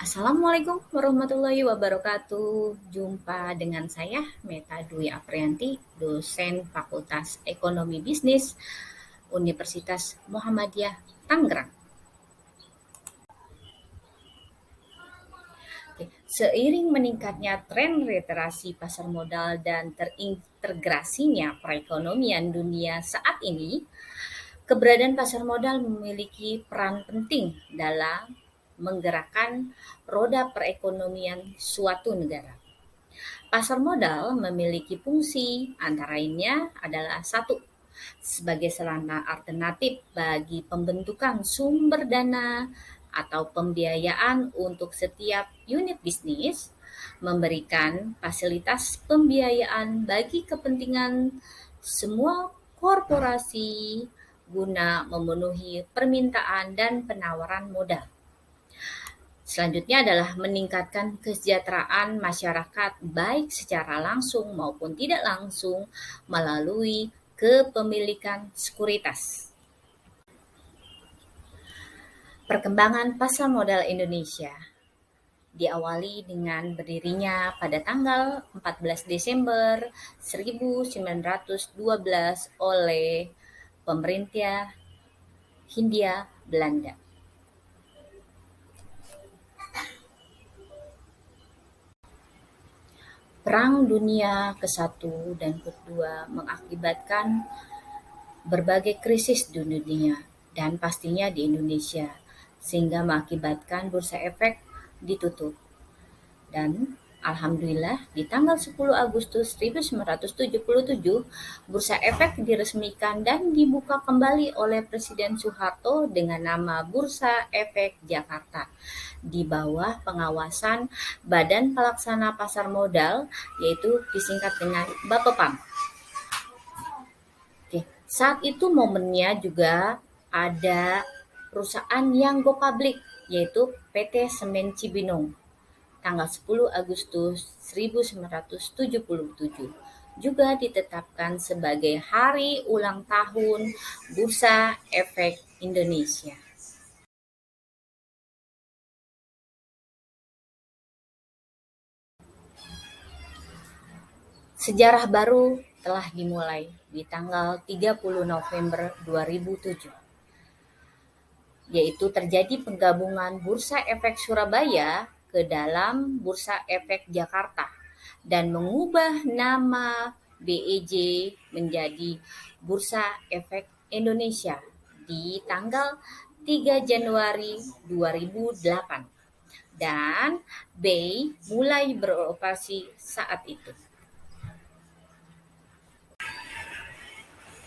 Assalamualaikum warahmatullahi wabarakatuh. Jumpa dengan saya, Meta Dwi Aprianti, dosen Fakultas Ekonomi Bisnis Universitas Muhammadiyah Tangerang. Oke, seiring meningkatnya tren literasi pasar modal dan terintegrasinya perekonomian dunia saat ini, keberadaan pasar modal memiliki peran penting dalam menggerakkan roda perekonomian suatu negara. Pasar modal memiliki fungsi, antara lainnya adalah satu, sebagai sarana alternatif bagi pembentukan sumber dana atau pembiayaan untuk setiap unit bisnis, memberikan fasilitas pembiayaan bagi kepentingan semua korporasi guna memenuhi permintaan dan penawaran modal. Selanjutnya adalah meningkatkan kesejahteraan masyarakat baik secara langsung maupun tidak langsung melalui kepemilikan sekuritas. Perkembangan pasar modal Indonesia diawali dengan berdirinya pada tanggal 14 Desember 1912 oleh pemerintah Hindia Belanda. Perang Dunia ke-1 dan ke-2 mengakibatkan berbagai krisis di dunia dan pastinya di Indonesia, sehingga mengakibatkan bursa efek ditutup. Dan alhamdulillah di tanggal 10 Agustus 1977, bursa efek diresmikan dan dibuka kembali oleh Presiden Soeharto dengan nama Bursa Efek Jakarta di bawah pengawasan Badan Pelaksana Pasar Modal, yaitu disingkat dengan Bapepam. Oke, saat itu momennya juga ada perusahaan yang go public, yaitu PT Semen Cibinong, tanggal 10 Agustus 1977. Juga ditetapkan sebagai hari ulang tahun Bursa Efek Indonesia. Sejarah baru telah dimulai di tanggal 30 November 2007, yaitu terjadi penggabungan Bursa Efek Surabaya ke dalam Bursa Efek Jakarta dan mengubah nama BEJ menjadi Bursa Efek Indonesia di tanggal 3 Januari 2008 dan BEI mulai beroperasi saat itu.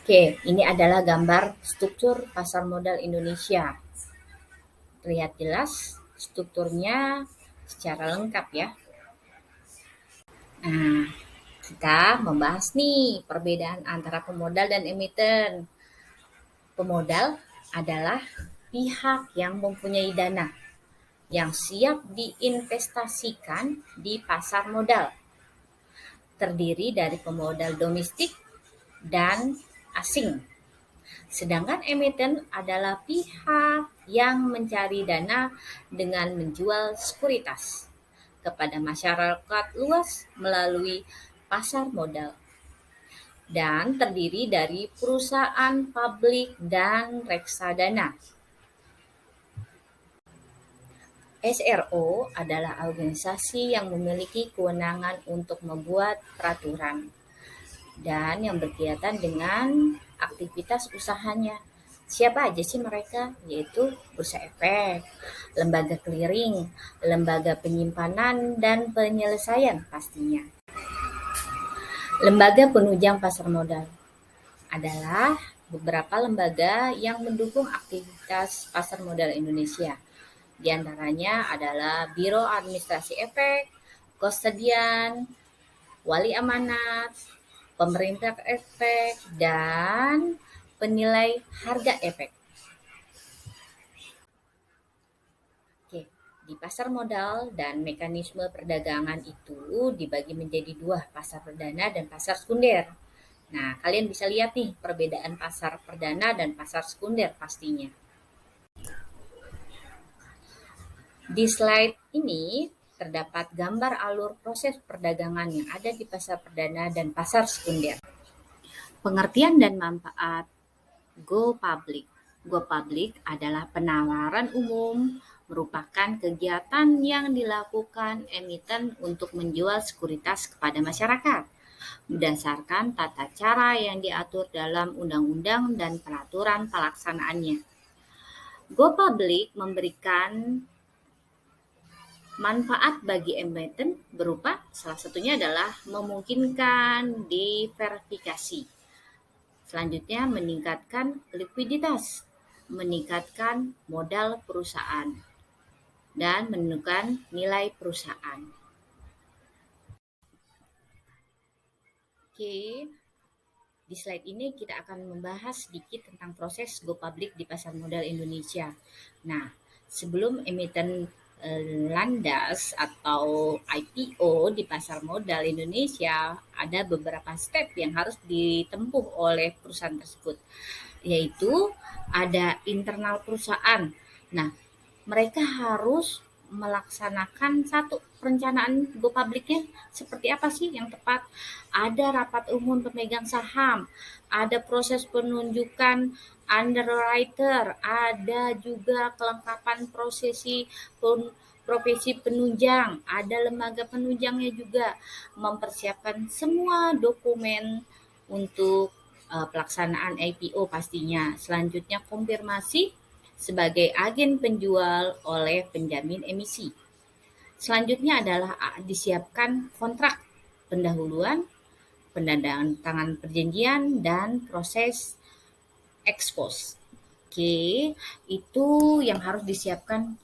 Oke, ini adalah gambar struktur pasar modal Indonesia. Terlihat jelas strukturnya secara lengkap ya. Nah, kita membahas nih perbedaan antara pemodal dan emiten. Pemodal adalah pihak yang mempunyai dana yang siap diinvestasikan di pasar modal. Terdiri dari pemodal domestik dan asing. Sedangkan emiten adalah pihak yang mencari dana dengan menjual sekuritas kepada masyarakat luas melalui pasar modal dan terdiri dari perusahaan publik dan reksadana. SRO adalah organisasi yang memiliki kewenangan untuk membuat peraturan dan yang berkaitan dengan aktivitas usahanya. Siapa aja sih mereka? Yaitu bursa efek, lembaga clearing, lembaga penyimpanan dan penyelesaian pastinya. Lembaga penunjang pasar modal adalah beberapa lembaga yang mendukung aktivitas pasar modal Indonesia. Di antaranya adalah Biro Administrasi Efek, Kustodian, Wali Amanat, Pemerintah Efek, dan Penilai Harga Efek. Oke, di pasar modal dan mekanisme perdagangan itu dibagi menjadi dua, pasar perdana dan pasar sekunder. Nah, kalian bisa lihat nih perbedaan pasar perdana dan pasar sekunder pastinya. Di slide ini terdapat gambar alur proses perdagangan yang ada di pasar perdana dan pasar sekunder. Pengertian dan manfaat Go Public. Go Public adalah penawaran umum, merupakan kegiatan yang dilakukan emiten untuk menjual sekuritas kepada masyarakat berdasarkan tata cara yang diatur dalam undang-undang dan peraturan pelaksanaannya. Go Public memberikan manfaat bagi emiten berupa salah satunya adalah memungkinkan diverifikasi. Selanjutnya meningkatkan likuiditas, meningkatkan modal perusahaan, dan menentukan nilai perusahaan. Oke, di slide ini kita akan membahas sedikit tentang proses go public di pasar modal Indonesia. Nah, sebelum emiten landas atau IPO di pasar modal Indonesia, ada beberapa step yang harus ditempuh oleh perusahaan tersebut, yaitu ada internal perusahaan. Nah, mereka harus melaksanakan satu perencanaan go publiknya seperti apa sih yang tepat. Ada rapat umum pemegang saham, ada proses penunjukan underwriter, ada juga kelengkapan profesi penunjang, ada lembaga penunjangnya juga, mempersiapkan semua dokumen untuk pelaksanaan IPO pastinya. Selanjutnya konfirmasi sebagai agen penjual oleh penjamin emisi. Selanjutnya adalah disiapkan kontrak pendahuluan, penandatanganan perjanjian, dan proses ekspos. Oke, itu yang harus disiapkan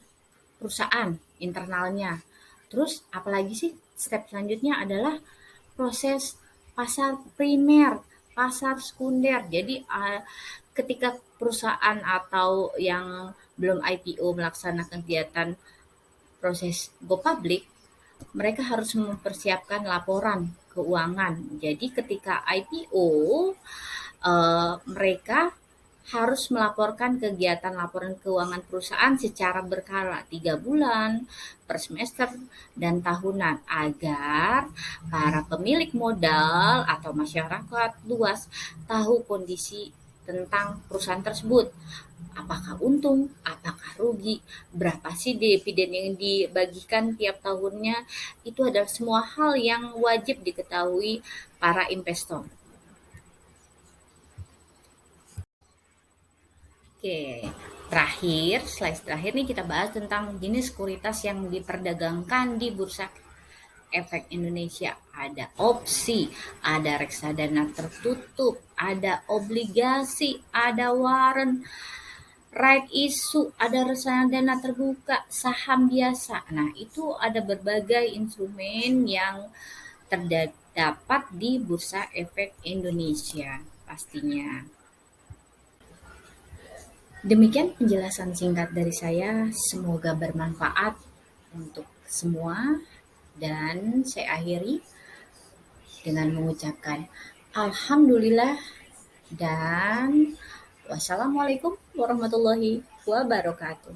perusahaan internalnya. Terus apalagi sih step selanjutnya adalah proses pasar primer, pasar sekunder. Jadi ketika perusahaan atau yang belum IPO melaksanakan kegiatan proses go public, mereka harus mempersiapkan laporan keuangan. Jadi ketika IPO, mereka harus melaporkan kegiatan laporan keuangan perusahaan secara berkala 3 bulan, per semester, dan tahunan agar para pemilik modal atau masyarakat luas tahu kondisi tentang perusahaan tersebut. Apakah untung, apakah rugi, berapa sih dividen yang dibagikan tiap tahunnya, itu adalah semua hal yang wajib diketahui para investor. Oke, slide terakhir nih kita bahas tentang jenis sekuritas yang diperdagangkan di Bursa Efek Indonesia. Ada opsi, ada reksadana tertutup, ada obligasi, ada warrant, right issue, ada reksadana terbuka, saham biasa. Nah, itu ada berbagai instrumen yang terdapat di Bursa Efek Indonesia pastinya. Demikian penjelasan singkat dari saya, semoga bermanfaat untuk semua, dan saya akhiri dengan mengucapkan alhamdulillah dan wassalamualaikum warahmatullahi wabarakatuh.